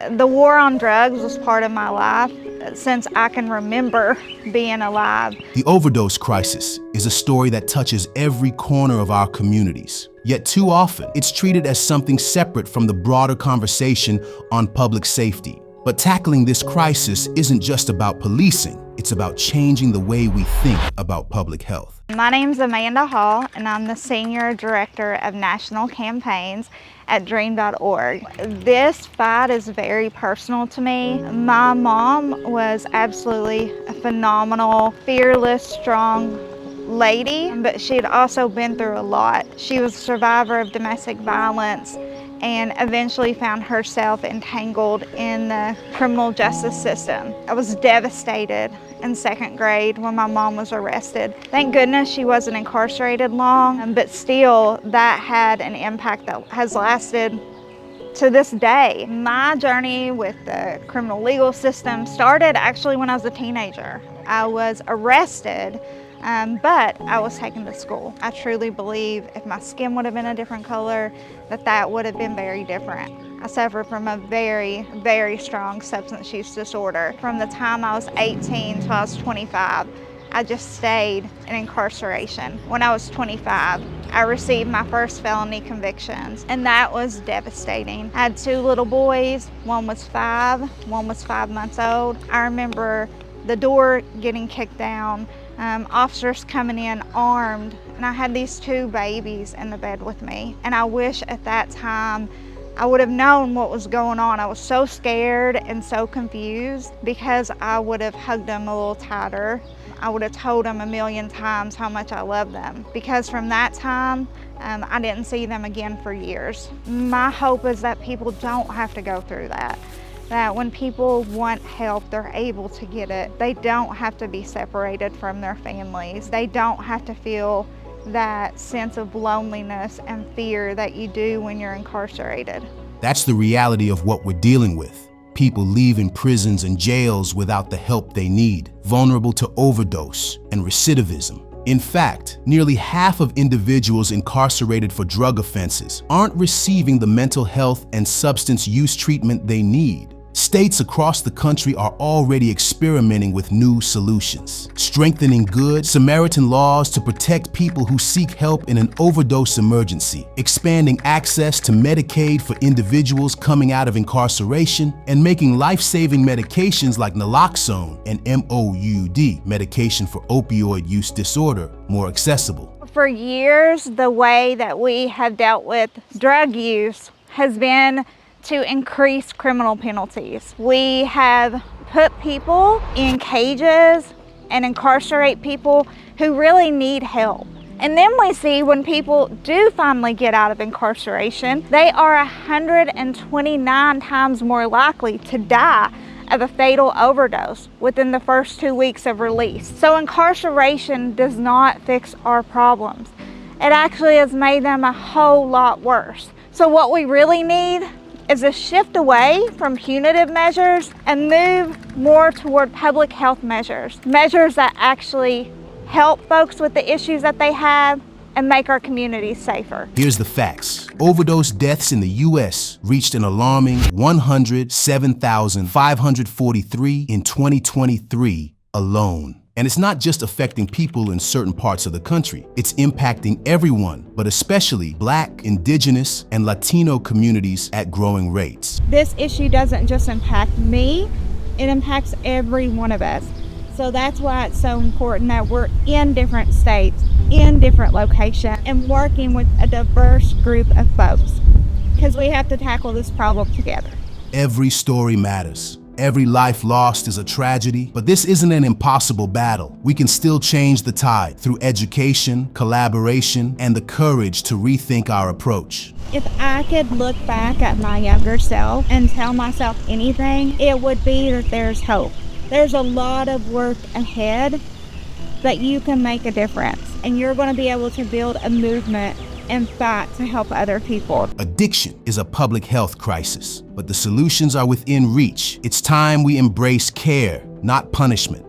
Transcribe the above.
The war on drugs was part of my life since I can remember being alive. The overdose crisis is a story that touches every corner of our communities. Yet too often, it's treated as something separate from the broader conversation on public safety. But tackling this crisis isn't just about policing, it's about changing the way we think about public health. My name's Amanda Hall, and I'm the Senior Director of National Campaigns at dream.org. This fight is very personal to me. My mom was absolutely a phenomenal, fearless, strong lady, but she had also been through a lot. She was a survivor of domestic violence and eventually found herself entangled in the criminal justice system. I was devastated in second grade when my mom was arrested. Thank goodness she wasn't incarcerated long, but still that had an impact that has lasted to this day. My journey with the criminal legal system started actually when I was a teenager. I was arrested, but I was taken to school. I truly believe if my skin would have been a different color, that would have been very different. I suffered from a very, very strong substance use disorder. From the time I was 18 till I was 25, I just stayed in incarceration. When I was 25, I received my first felony convictions, and that was devastating. I had two little boys. One was 5, one was 5 months old. I remember the door getting kicked down, officers coming in armed, and I had these two babies in the bed with me. And I wish at that time I would have known what was going on. I was so scared and so confused because I would have hugged them a little tighter. I would have told them a million times how much I love them, because from that time, I didn't see them again for years. My hope is that people don't have to go through that. That when people want help, they're able to get it. They don't have to be separated from their families. They don't have to feel that sense of loneliness and fear that you do when you're incarcerated. That's the reality of what we're dealing with. People leaving prisons and jails without the help they need, vulnerable to overdose and recidivism. In fact, nearly half of individuals incarcerated for drug offenses aren't receiving the mental health and substance use treatment they need. States across the country are already experimenting with new solutions, strengthening good Samaritan laws to protect people who seek help in an overdose emergency, expanding access to Medicaid for individuals coming out of incarceration, and making life-saving medications like naloxone and MOUD, medication for opioid use disorder, more accessible. For years, the way that we have dealt with drug use has been to increase criminal penalties. We have put people in cages and incarcerate people who really need help. And then we see when people do finally get out of incarceration, they are 129 times more likely to die of a fatal overdose within the first 2 weeks of release. So incarceration does not fix our problems. It actually has made them a whole lot worse. So what we really need is a shift away from punitive measures and move more toward public health measures. Measures that actually help folks with the issues that they have and make our communities safer. Here's the facts. Overdose deaths in the U.S. reached an alarming 107,543 in 2023 alone. And it's not just affecting people in certain parts of the country. It's impacting everyone, but especially Black, Indigenous, and Latino communities at growing rates. This issue doesn't just impact me, it impacts every one of us. So that's why it's so important that we're in different states, in different locations, and working with a diverse group of folks, because we have to tackle this problem together. Every story matters. Every life lost is a tragedy, but this isn't an impossible battle. We can still change the tide through education, collaboration, and the courage to rethink our approach. If I could look back at my younger self and tell myself anything, it would be that there's hope. There's a lot of work ahead, but you can make a difference, and you're going to be able to build a movement and fight to help other people. Addiction is a public health crisis, but the solutions are within reach. It's time we embrace care, not punishment.